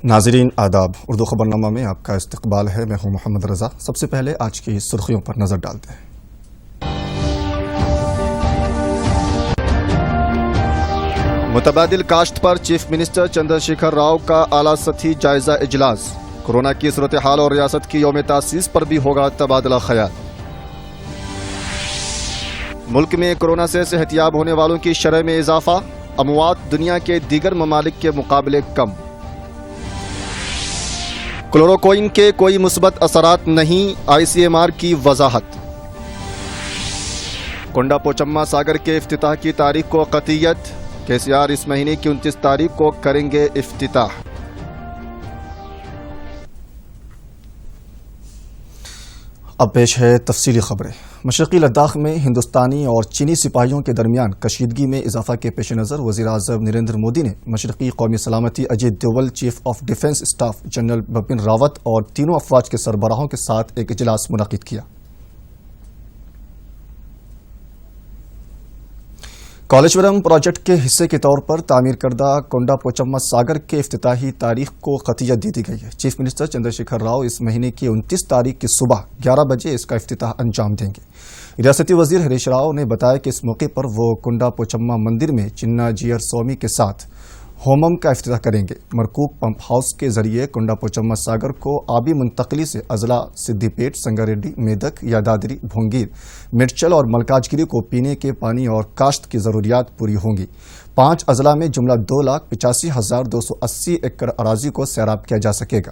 नाज़रीन आदाब, उर्दू खबरनामा में आपका इस्तकबाल है। मैं हूं मोहम्मद रज़ा। सबसे पहले आज की सुर्खियों पर नजर डालते हैं। मुतबादिल काश्त पर चीफ मिनिस्टर चंद्रशेखर राव का आला सतही जायजा इजलास। कोरोना की सूरत हाल और रियासत की यौम तासीस पर भी होगा तबादला ख्याल। मुल्क में कोरोना से सेहतियाब होने वालों की शरह में इजाफा, अमवात दुनिया के दीगर ममालिक के मुकाबले कम। क्लोरोक्विन के कोई मुस्बत असरात नहीं, ICMR की वजाहत। कोंडा पोचम्मा सागर के इफ्तिताह की तारीख को कतियत, KCR इस महीने की 29 तारीख को करेंगे इफ्तिताह। अब पेश है तफसीली खबरें। मशरक़ी लद्दाख में हिंदुस्तानी और चीनी सिपाहियों के दरमियान कशीदगी में इजाफा के पेश नज़र वज़ीर-ए-आज़म नरेंद्र मोदी ने मशरक़ी कौमी सलामती Ajit Doval, chief of defence staff general Bipin Rawat और तीनों अफवाज के सरबराहों के साथ एक इजलास मुनक़िद किया। कालेश्वरम प्रोजेक्ट के हिस्से के तौर पर तामीर करदा कोंडा पोचम्मा सागर के इफ्तिताही तारीख को खतियत दे दी गई है। चीफ मिनिस्टर चंद्रशेखर राव इस महीने की 29 तारीख की सुबह 11 बजे इसका इफ्तिताह अंजाम देंगे। रियासती वजीर हरीश राव ने बताया कि इस मौके पर वो कोंडा पोचम्मा मंदिर में चिन्ना जियर स्वामी के साथ होमम का इफ्तिताह करेंगे। मरकूक पंप हाउस के जरिए कोंडा पोचम्मा सागर को आबी मुंतकली से अजला सिद्दीपेट, संगारेड्डी, मेदक, यादाद्री, भोंगीर, मिर्चल और मलकाजगिरी को पीने के पानी और काश्त की जरूरियात पूरी होंगी। 5 अजला में जुमला 2,85,280 एकड़ अराजी को सैराब किया जा सकेगा।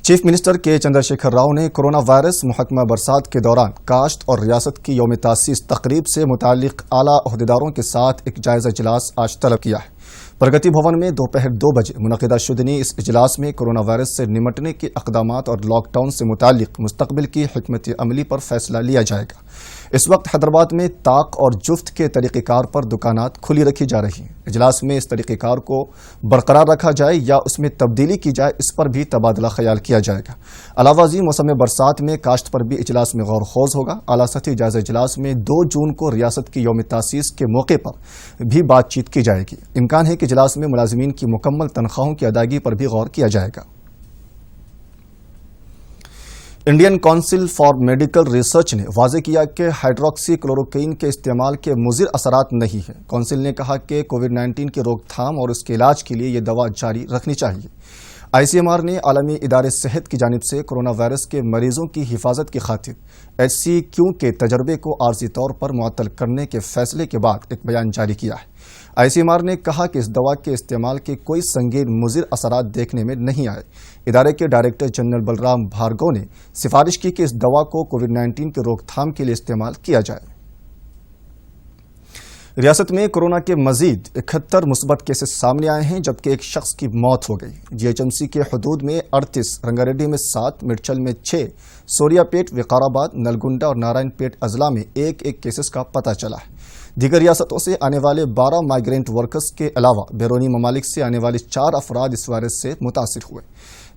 चीफ मिनिस्टर के चंद्रशेखर राव ने कोरोना वायरस महकमा बरसात के दौरान काश्त और रियासत की यौम तासीस तकरीब से मुताल्लिक आला ओहदेदारों के साथ एक जायजा इजलास आज तलब किया है। प्रगति भवन में दोपहर 2 बजे मुनक़िदा शुदनी इस इजलास में कोरोना वायरस से निमटने के इक़दामात और लॉकडाउन से मुताल्लिक मुस्तक़बिल की हिकमत अमली पर फैसला लिया जाएगा। इस वक्त हैदराबाद में ताक और जुफ्त के तरीक़ेकार पर दुकानात खुली रखी जा रही हैं। इजलास में इस तरीक़ेकार को बरकरार रखा जाए या उसमें तब्दीली की जाए, इस पर भी तबादला ख्याल किया जाएगा। अलावाजी मौसम बरसात में काश्त पर भी इजलास में गौर खोज होगा। आला सतही जायजा इजलास में 2 जून को रियासत की यौम तासीस के मौके पर भी बातचीत की जाएगी। इम्कान है कि इजलास में मुलाजिमीन की मुकम्मल तनख्वाहों की अदायगी पर भी गौर किया जाएगा। Indian council for medical research ने वाज़े किया कि हाइड्रोक्सी क्लोरोक्विन के इस्तेमाल के मुज़िर असरात नहीं है। काउंसिल ने कहा कि कोविड-19 की रोकथाम और उसके इलाज के लिए ये दवा जारी रखनी चाहिए। ICMR ने आलमी इदारे सेहत की जानिब से कोरोना वायरस के मरीजों की हिफाजत की खातिर HCQ के तजर्बे को आर्जी तौर पर मुअत्तल करने के फैसले के बाद एक बयान जारी किया है। ICMR ने कहा कि इस दवा के इस्तेमाल के कोई संगीन मुज़िर असरात देखने में नहीं आए। इदारे के डायरेक्टर जनरल बलराम भार्गव ने सिफारिश की कि इस दवा को कोविड-19 की रोकथाम के लिए इस्तेमाल किया जाए। रियासत में कोरोना के मजीद 71 मुस्बत केसेस सामने आए हैं, जबकि एक शख्स की मौत हो गई। GHMC के हदूद में 38, रंगारेड्डी में 7, मिर्चल में 6, सोरियापेट, विकाराबाद, नलगुंडा और नारायणपेट अजला में एक केसेस का पता चला है। दीगर रियासतों से आने वाले 12 माइग्रेंट वर्कर्स के अलावा बैरूनी ममालिक से आने वाले 4 अफराद इस वायरस से मुतासिर हुए।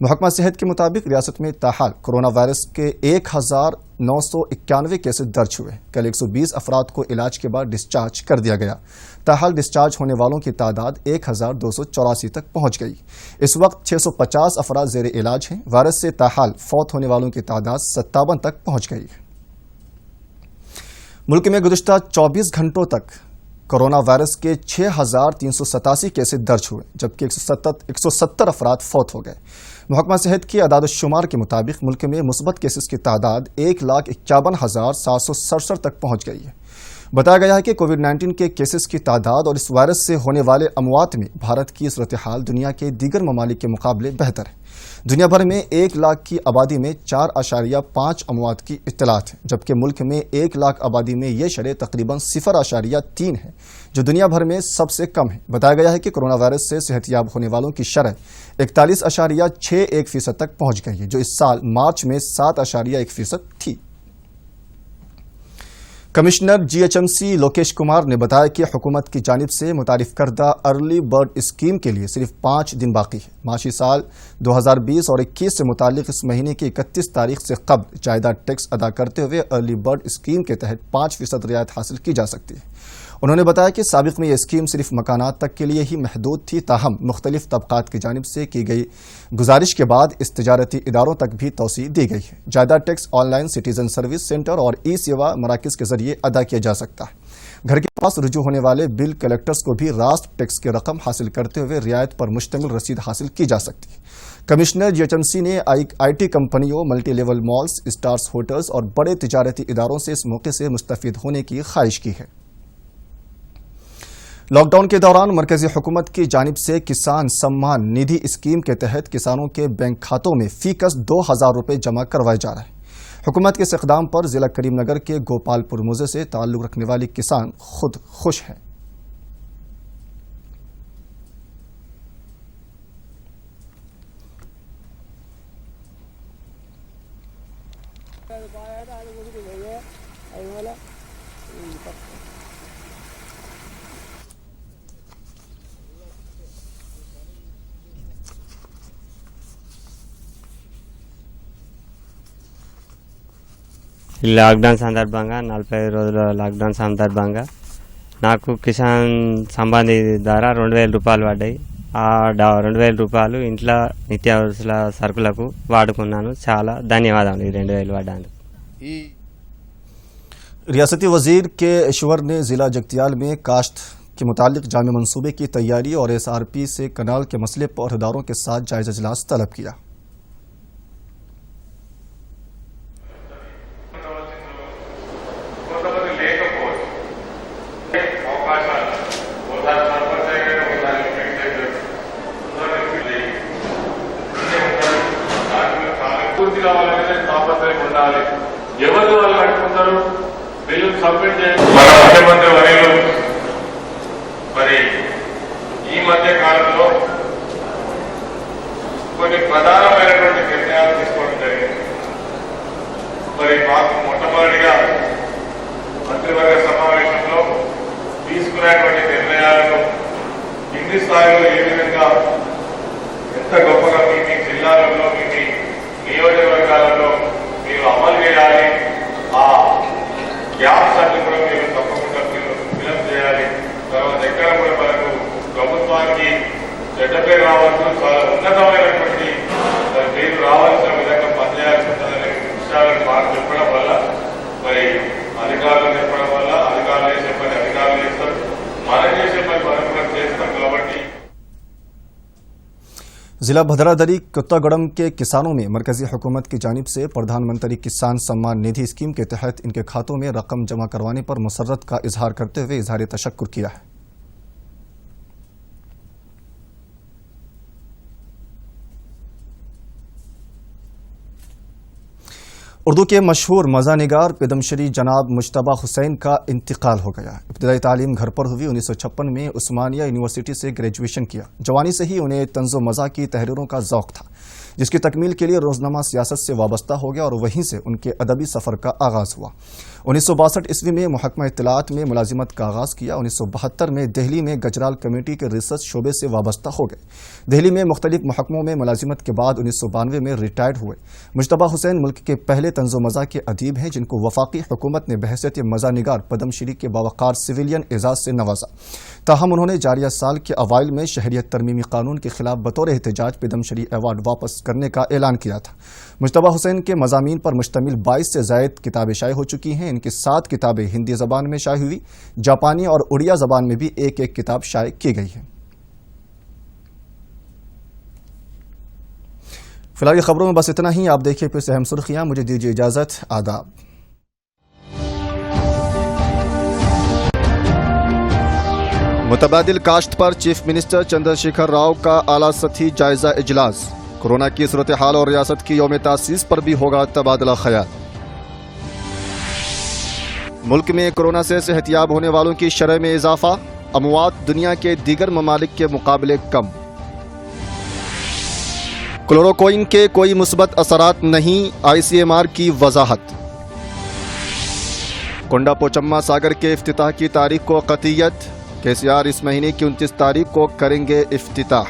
महकमा सेहत के मुताबिक रियासत में ताहाल कोरोना वायरस के 1991 केसेस दर्ज हुए। कल 120 अफराद को इलाज के बाद डिस्चार्ज कर दिया गया। ताहाल डिस्चार्ज होने वालों की तादाद 1284 तक पहुंच गई। इस वक्त 650 अफराद ज़ेर इलाज हैं। वायरस से ताहाल फौत होने वालों की तादाद 57 तक पहुंच गई है। मुल्क में गुज़िश्ता 24 घंटों तक कोरोना वायरस के 6,387 केसेस दर्ज हुए, जबकि 170 अफराद फौत हो गए। महकमा सेहत की अदाद-ओ-शुमार के मुताबिक मुल्क में मुस्बत केसेस की तादाद 1,51,767 तक पहुंच गई है। बताया गया है कि कोविड-19 के केसेस की तादाद और इस वायरस से होने वाले अमवात में भारत की सूरत हाल दुनिया के दीगर ममालिक के मुकाबले बेहतर है। दुनिया भर में 1 लाख की आबादी में 4.5 अमवात की इत्तलात है, जबकि मुल्क में 1 लाख आबादी में यह शरह तकरीबन 0.3 है, जो दुनिया भर में सबसे कम है। बताया गया है कि कोरोना वायरस से सेहतियाब होने वालों की शरह 41.61% तक पहुंच गई है, जो इस साल मार्च में 7.1% थी। कमिश्नर GHMC लोकेश कुमार ने बताया कि हुकूमत की जानिब से मुतारिफ करदा अर्ली बर्ड स्कीम के लिए सिर्फ 5 दिन बाकी है। माशी साल 2020 और 21 से मुतालिक इस महीने की 31 तारीख से कबल जायदाद टैक्स अदा करते हुए अर्ली बर्ड स्कीम के तहत 5% रियायत हासिल की जा सकती है। انہوں نے بتایا کہ سابق میں یہ اسکیم صرف مکانات تک کے لیے ہی محدود تھی، تاہم مختلف طبقات کی جانب سے کی گئی گزارش کے بعد اس تجارتی اداروں تک بھی توسیع دی گئی ہے۔ جائیداد tax online citizen service centre اور ای سیوا مراکز کے ذریعے ادا کیا جا سکتا ہے۔ گھر کے پاس رجوع ہونے والے بل کلیکٹرز کو بھی راست ٹیکس کی رقم حاصل کرتے ہوئے رعایت پر مشتمل رسید حاصل کی جا سکتی ہے۔ Commissioner G H M C نے آئی ٹی کمپنیوں، multi level malls, stars hotels اور بڑے تجارتی اداروں سے اس موقع سے مستفید ہونے کی خواہش کی ہے۔ لاک ڈاؤن کے دوران مرکزی حکومت کی جانب سے کسان سمان ندھی اسکیم کے تحت کسانوں کے بینک کھاتوں میں فی کس 2000 روپے جمع کروائے جا رہے ہیں۔ حکومت کے اس اقدام پر ضلع کریم نگر کے گوپال پور موضع سے تعلق رکھنے والی کسان خود خوش ہیں۔ లాక్డౌన్ సందర్భంగా 40 రోజుల లాక్డౌన్ సందర్భంగా నాకు కిసాన్ సంబంధి ద్వారా 2000 రూపాయలు పడ్డాయి। ఆ 2000 రూపాయలు ఇంట్లో నిత్యావసర సరుకులకు వాడుకున్నాను। చాలా ధన్యవాదాలు ఈ 2000 పడ్డానికి। ریاستی وزیر کے ایشور نے ضلع جگتیال میں کاشت کے متعلق جامع منصوبے کی تیاری اور ایس آر پی سے کنال کے مسئلے پر عہدیداروں کے ساتھ جائزہ اجلاس طلب کیا۔ ఎవరు వాళ్ళు కట్టుకుంటారు బిల్లు సబ్మిట్ చేయండి। మన ముఖ్యమంత్రి వర్యులు మరి ఈ మధ్య కాలంలో కొన్ని ప్రధానమైనటువంటి నిర్ణయాలు తీసుకోవడం జరిగింది। మరి మాకు మొట్టమొదటిగా మంత్రివర్గ సమావేశంలో తీసుకున్నటువంటి నిర్ణయాలను కింది స్థాయిలో ఏ విధంగా ఎంత గొప్పగా మీ జిల్లాలలో మీ నియోజకవర్గాలలో మీరు అమలు చేయాలి, ఆ గ్యాప్స్ అన్ని కూడా మీరు తప్పకుండా మీరు ఫిలప్ చేయాలి। తర్వాత ఎక్కడ కూడా మనకు ప్రభుత్వానికి చెడ్డ పేరు రావాల్సిన చాలా ఉన్నతమైనటువంటి పేరు రావాల్సిన విధంగా పనిచేయాల్సి ఉంటుందనే విషయాలను మాకు చెప్పడం వల్ల మరి అధికారులు చెప్పడం వల్ల అధికారులు చేసే పని అధికారులు చేస్తారు, మనం చేసే పని మనం కూడా చేస్తాం। కాబట్టి ضلع بھدرادری کتاگڑم کے کسانوں میں مرکزی حکومت کی جانب سے پردھان منتری کسان سمان ندھی اسکیم کے تحت ان کے کھاتوں میں رقم جمع کروانے پر مسرت کا اظہار کرتے ہوئے اظہار تشکر کیا ہے۔ اردو کے مشہور مزہ نگار پدم شری جناب مجتبیٰ حسین کا انتقال ہو گیا۔ ابتدائی تعلیم گھر پر ہوئی۔ 1956 میں عثمانیہ یونیورسٹی سے گریجویشن کیا۔ جوانی سے ہی انہیں طنز و مزاح کی تحریروں کا ذوق تھا، جس کی تکمیل کے لیے روزنامہ سیاست سے وابستہ ہو گیا اور وہیں سے ان کے ادبی سفر کا آغاز ہوا۔ 1962 عیسوی میں محکمہ اطلاعات میں ملازمت کا آغاز کیا۔ 1972 میں دہلی میں گجرال کمیٹی کے ریسرچ شعبے سے وابستہ ہو گئے۔ دہلی میں مختلف محکموں میں ملازمت کے بعد 1992 میں ریٹائرڈ ہوئے۔ مجتبیٰ حسین ملک کے پہلے طنز و مزاح کے ادیب ہیں، جن کو وفاقی حکومت نے بحیثیت مزاح نگار پدم شری کے باوقار سویلین اعزاز سے نوازا۔ تاہم انہوں نے جاریہ سال کے اوائل میں شہریت ترمیمی قانون کے خلاف بطور احتجاج پدم شری ایوارڈ واپس کرنے کا اعلان کیا تھا۔ مجتبیٰ حسین کے مضامین پر مشتمل 22 سے زائد کتابیں شائع ہو چکی ہیں۔ ان کی 7 کتابیں ہندی زبان میں شائع ہوئی، جاپانی اور اڑیا زبان میں بھی ایک ایک کتاب شائع کی گئی ہے۔ فی الحال یہ خبروں میں بس اتنا ہی۔ آپ دیکھیے پھر سے اہم سرخیاں۔ مجھے دیجیے اجازت۔ آداب۔ متبادل کاشت پر چیف منسٹر چندر شیکھر راؤ کا اعلیٰ سطحی جائزہ اجلاس۔ کورونا کی صورتحال اور ریاست کی یوم تاسیس پر بھی ہوگا تبادلہ خیال۔ ملک میں کورونا سے صحتیاب ہونے والوں کی شرح میں اضافہ، اموات دنیا کے دیگر ممالک کے مقابلے کم۔ کلوروکوئن کے کوئی مثبت اثرات نہیں، آئی سی ایم آر کی وضاحت۔ کونڈا پوچمہ ساگر کے افتتاح کی تاریخ کو قطعیت، کے سی آر اس مہینے کی 29 تاریخ کو کریں گے افتتاح۔